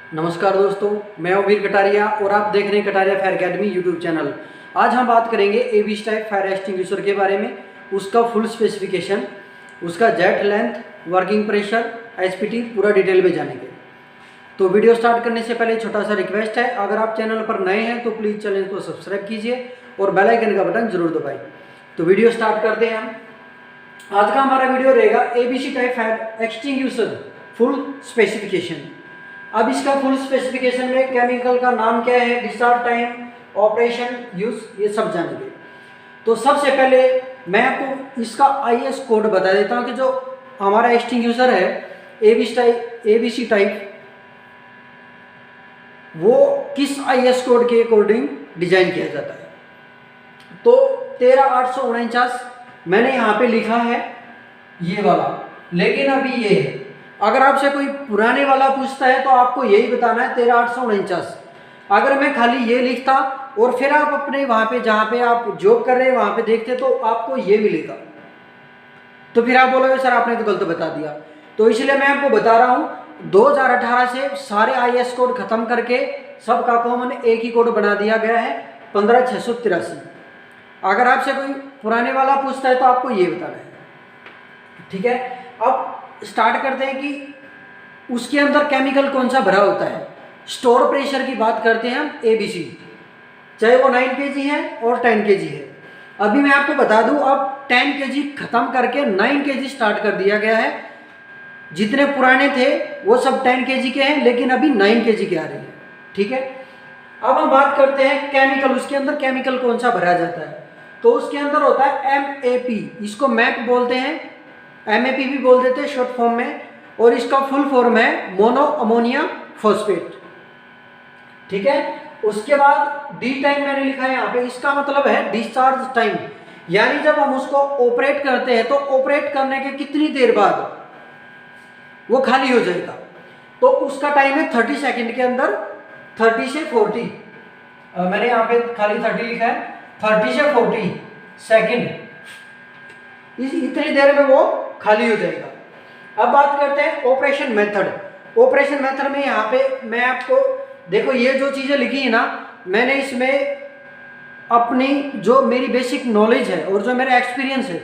नमस्कार दोस्तों, मैं अमीर कटारिया और आप देख रहे हैं Kataria fire academy YouTube channel. आज हम बात करेंगे एबीसी टाइप फायर एक्सटिंग्विशर के बारे में, उसका फुल स्पेसिफिकेशन, उसका jet length, working pressure, HPT, पूरा डिटेल में जानेंगे। तो वीडियो स्टार्ट करने से पहले छोटा सा रिक्वेस्ट है, अगर आप चैनल पर नए हैं तो प्लीज़ चैनल को सब्सक्राइब कीजिए और बेल आइकन का बटन जरूर दबाएं। तो वीडियो स्टार्ट करते हैं हम। आज का हमारा वीडियो रहेगा ABC type fire extinguisher full specification. अब इसका फुल स्पेसिफिकेशन में केमिकल का नाम क्या है, डिस्चार्ज टाइम, ऑपरेशन, यूज, ये सब जानेंगे। तो सबसे पहले मैं आपको इसका आईएस कोड बता देता हूं कि जो हमारा एक्सटिंग्विशर है एबीसी टाइप, वो किस आईएस कोड के अकॉर्डिंग डिजाइन किया जाता है। तो 13849 मैंने यहाँ पे लिखा है ये वाला, लेकिन अभी ये है। अगर आपसे कोई पुराने वाला पूछता है तो आपको यही बताना है 13849। अगर मैं खाली ये लिखता और फिर आप अपने वहाँ पे जहाँ पे आप जॉब कर रहे हैं वहाँ पे देखते तो आपको ये मिलेगा, तो फिर आप बोलोगे सर आपने तो गलत बता दिया। तो इसलिए मैं आपको बता रहा हूँ 2018 से सारे आईएस कोड खत्म करके सबका कॉमन एक ही कोड बना दिया गया है 15683। अगर आपसे कोई पुराने वाला पूछता है तो आपको ये बताना है, ठीक है। अब स्टार्ट करते हैं कि उसके अंदर केमिकल कौन सा भरा होता है। स्टोर प्रेशर की बात करते हैं हम एबीसी, चाहे वो 9 kg है और 10 kg है। अभी मैं आपको बता दूं, अब 10 kg खत्म करके 9 kg स्टार्ट कर दिया गया है। जितने पुराने थे वो सब 10 kg के हैं, लेकिन अभी 9 kg के आ रहे हैं, ठीक है। अब हम बात करते हैं केमिकल, उसके अंदर केमिकल कौन सा भरा जाता है। तो उसके अंदर होता है MAP, इसको मैप बोलते हैं, MAP भी बोल देते हैं शॉर्ट फॉर्म में, और इसका फुल फॉर्म है मोनो अमोनिया फॉस्फेट, ठीक है। उसके बाद डी टाइम मैंने लिखा है यहाँ पे, इसका मतलब है डिस्चार्ज टाइम, यानी जब हम उसको ऑपरेट करते हैं तो ऑपरेट करने के कितनी देर बाद वो खाली हो जाएगा। तो उसका टाइम है 30 सेकेंड के अंदर, 30 से 40, मैंने यहाँ पे खाली 30 लिखा है, 30 से 40 सेकेंड, इतनी देर में वो खाली हो जाएगा। अब बात करते हैं ऑपरेशन मेथड। ऑपरेशन मेथड में यहाँ पे मैं आपको देखो, ये जो चीज़ें लिखी है ना, मैंने इसमें अपनी जो मेरी बेसिक नॉलेज है और जो मेरा एक्सपीरियंस है,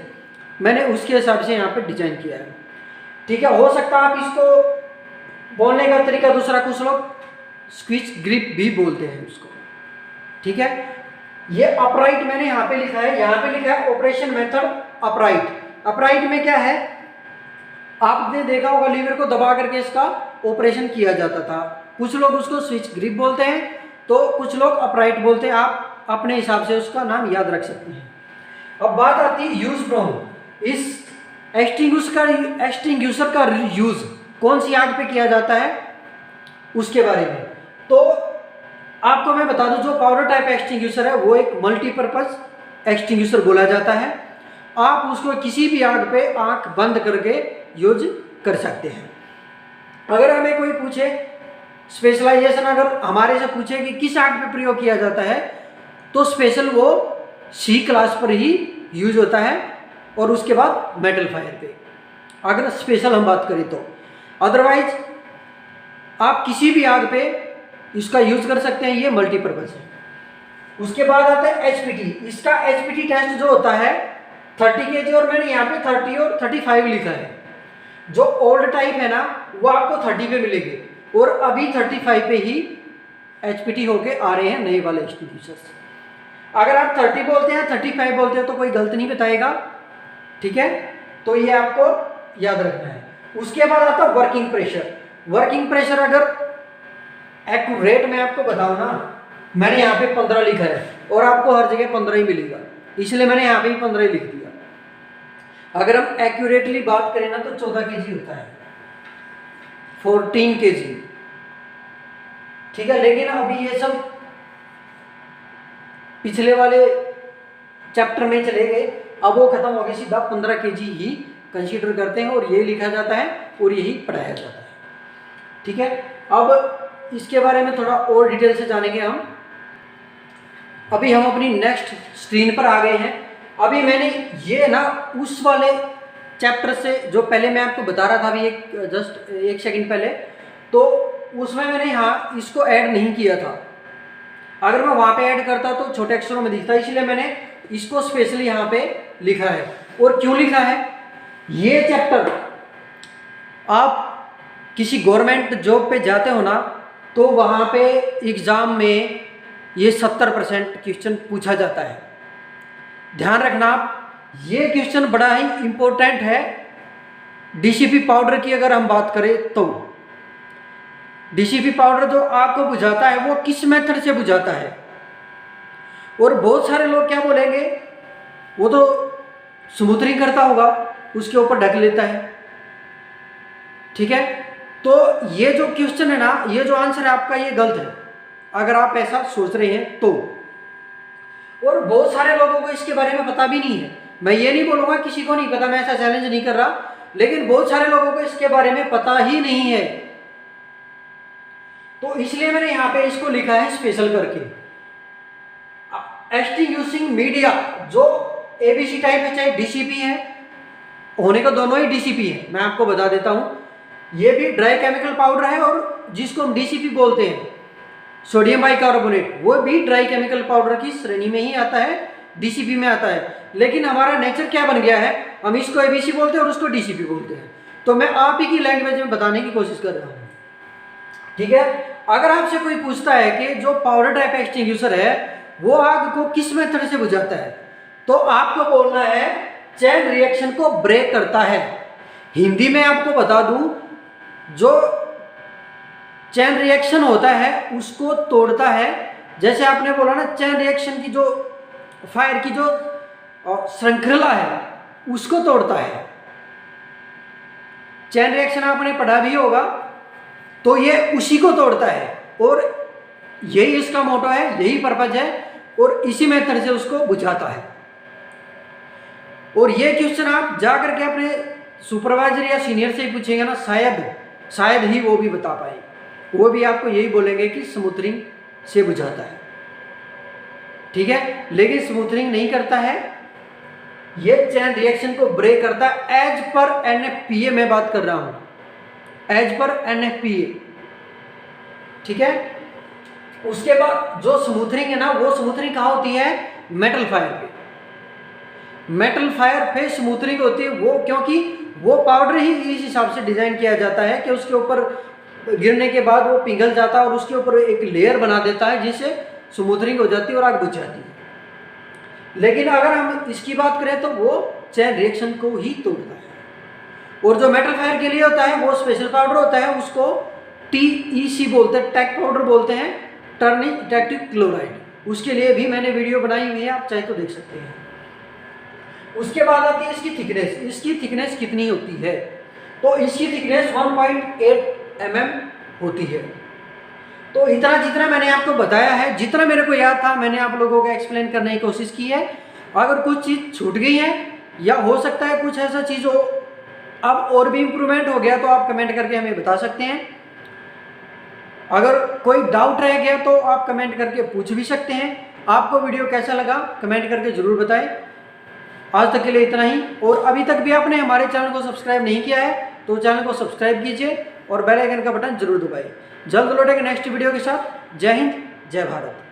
मैंने उसके हिसाब से यहाँ पे डिजाइन किया है, ठीक है। हो सकता है आप इसको बोलने का तरीका दूसरा, कुछ लोग स्क्विच ग्रिप भी बोलते हैं उसको, ठीक है। ये अपराइट मैंने यहाँ पे लिखा है, यहाँ पे लिखा है ऑपरेशन मेथड अपराइट। अपराइट में क्या है, आपने देखा होगा लीवर को दबा करके इसका ऑपरेशन किया जाता था। कुछ लोग उसको स्विच ग्रिप बोलते हैं तो कुछ लोग अपराइट बोलते हैं, आप अपने हिसाब से उसका नाम याद रख सकते हैं। अब बात आती है यूज फ्रॉम, इस एक्सटिंग्विशर का यूज कौन सी आग पे किया जाता है उसके बारे में। तो आपको मैं बता दूं, जो पाउडर टाइप एक्सटिंग्विशर है वो एक मल्टीपर्पज एक्सटिंग्विशर बोला जाता है। आप उसको किसी भी आग पे आंख बंद करके यूज कर सकते हैं। अगर हमें कोई पूछे स्पेशलाइजेशन, अगर हमारे से पूछे कि किस आग पे प्रयोग किया जाता है, तो स्पेशल वो C क्लास पर ही यूज होता है, और उसके बाद मेटल फायर पे अगर स्पेशल हम बात करें तो। अदरवाइज आप किसी भी आग पे इसका यूज कर सकते हैं, ये मल्टीपर्पज है। उसके बाद आता है एचपीटी। इसका एचपीटी टेस्ट जो होता है 30 kg, और मैंने यहाँ पे 30 और 35 लिखा है। जो ओल्ड टाइप है ना वो आपको 30 पे मिलेंगे, और अभी 35 पे ही एचपीटी होके आ रहे हैं नए वाले एक्सटिंग्विशर्स। अगर आप 30 बोलते हैं 35 बोलते हैं तो कोई गलत नहीं बताएगा, ठीक है। तो ये आपको याद रखना है। उसके बाद आता है वर्किंग प्रेशर। वर्किंग प्रेशर अगर एक्यूरेट मैं आपको बताऊं ना, मैंने यहाँ पे 15 लिखा है और आपको हर जगह 15 ही मिलेगा, इसलिए मैंने यहाँ पे ही 15 ही लिख दिया। अगर हम एक्यूरेटली बात करें ना तो 14 kg होता है, 14 kg, ठीक है। लेकिन अभी ये सब पिछले वाले चैप्टर में चले गए, अब वो खत्म हो गए, सीधा 15 kg ही कंसीडर करते हैं और ये लिखा जाता है और यही पढ़ाया जाता है, ठीक है। अब इसके बारे में थोड़ा और डिटेल से जानेंगे हम। अभी हम अपनी नेक्स्ट स्क्रीन पर आ गए हैं। अभी मैंने ये ना उस वाले चैप्टर से जो पहले मैं आपको बता रहा था अभी जस्ट एक सेकंड पहले, तो उसमें मैंने यहाँ इसको ऐड नहीं किया था। अगर मैं वहाँ पे ऐड करता तो छोटे अक्षरों में दिखता, इसलिए मैंने इसको स्पेशली यहाँ पे लिखा है। और क्यों लिखा है, ये चैप्टर आप किसी गवर्नमेंट जॉब पे जाते हो ना, तो वहाँ पे एग्ज़ाम में ये 70% क्वेश्चन पूछा जाता है। ध्यान रखना आप, ये क्वेश्चन बड़ा ही इम्पोर्टेंट है। डीसीपी पाउडर की अगर हम बात करें तो डीसीपी पाउडर जो आग को बुझाता है वो किस मेथड से बुझाता है। और बहुत सारे लोग क्या बोलेंगे, वो तो स्मूथनिंग करता होगा, उसके ऊपर ढक लेता है। ठीक है, तो ये जो क्वेश्चन है ना, ये जो आंसर है आपका, ये गलत है अगर आप ऐसा सोच रहे हैं तो। और बहुत सारे लोगों को इसके बारे में पता भी नहीं है। मैं ये नहीं बोलूँगा किसी को नहीं पता, मैं ऐसा चैलेंज नहीं कर रहा, लेकिन बहुत सारे लोगों को इसके बारे में पता ही नहीं है। तो इसलिए मैंने यहाँ पे इसको लिखा है स्पेशल करके। एक्सटिंग्विशिंग मीडिया जो एबीसी टाइप है, चाहे डीसीपी है, होने को दोनों ही डीसीपी है। मैं आपको बता देता हूँ, ये भी ड्राई केमिकल पाउडर है, और जिसको हम डीसीपी बोलते हैं सोडियम बाइकार्बोनेट, वो भी ड्राई केमिकल पाउडर की श्रेणी में ही आता है, डीसीपी में आता है। लेकिन हमारा नेचर क्या बन गया है, हम इसको एबीसी बोलते हैं और उसको डीसीपी बोलते हैं। तो मैं आप ही की लैंग्वेज में बताने की कोशिश कर रहा हूँ। ठीक है, अगर आपसे कोई पूछता है कि जो पाउडर टाइप एक्सटिंग्विशर है वो आग को किस मेथड से बुझाता है, तो आपको बोलना है चेन रिएक्शन को ब्रेक करता है। हिंदी में आपको बता दूं, जो चेन रिएक्शन होता है उसको तोड़ता है। जैसे आपने बोला ना, चेन रिएक्शन की जो फायर की जो श्रृंखला है उसको तोड़ता है। चेन रिएक्शन आपने पढ़ा भी होगा, तो ये उसी को तोड़ता है, और यही इसका मोटो है, यही पर्पज है, और इसी मेथड से उसको बुझाता है। और ये क्वेश्चन आप जा करके अपने सुपरवाइजर या सीनियर से ही पूछेंगे ना, शायद ही वो भी बता पाए। वो भी आपको यही बोलेंगे कि स्मूथनिंग से बुझाता है। ठीक है, लेकिन स्मूथनिंग नहीं करता है, ये चेन रिएक्शन को ब्रेक करता है। एज पर एनएफपीए मैं बात कर रहा हूं, एज पर एनएफपीए। ठीक है, उसके बाद जो स्मूथनिंग है ना, वो स्मूथनिंग कहाँ होती है, मेटल फायर पे। मेटल फायर पे स्मूथनिंग होती है वो, क्योंकि वो पाउडर ही इस हिसाब से डिजाइन किया जाता है कि उसके ऊपर गिरने के बाद वो पिघल जाता है और उसके ऊपर एक लेयर बना देता है, जिससे स्मूथनिंग हो जाती है और आग बुझ जाती है। लेकिन अगर हम इसकी बात करें तो वो चेन रिएक्शन को ही तोड़ता है। और जो मेटल फायर के लिए होता है वो स्पेशल पाउडर होता है, उसको TEC बोलते हैं, टैक पाउडर बोलते हैं, टर्निंग टैक्टिक क्लोराइड। उसके लिए भी मैंने वीडियो बनाई हुई है, आप चाहे तो देख सकते हैं। उसके बाद आती है इसकी थिकनेस। इसकी थिकनेस कितनी होती है, तो इसकी थिकनेस 1.8 mm होती है। तो इतना जितना मैंने आपको बताया है, जितना मेरे को याद था, मैंने आप लोगों को एक्सप्लेन करने की कोशिश की है। अगर कुछ चीज़ छूट गई है या हो सकता है कुछ ऐसा चीज़ हो अब और भी इम्प्रूवमेंट हो गया, तो आप कमेंट करके हमें बता सकते हैं। अगर कोई डाउट रह गया तो आप कमेंट करके पूछ भी सकते हैं। आपको वीडियो कैसा लगा कमेंट करके ज़रूर बताएं। आज तक के लिए इतना ही, और अभी तक भी आपने हमारे चैनल को सब्सक्राइब नहीं किया है तो चैनल को सब्सक्राइब कीजिए और बेल आइकन का बटन जरूर दबाइए। जल्द लौटेंगे नेक्स्ट वीडियो के साथ। जय हिंद, जय भारत।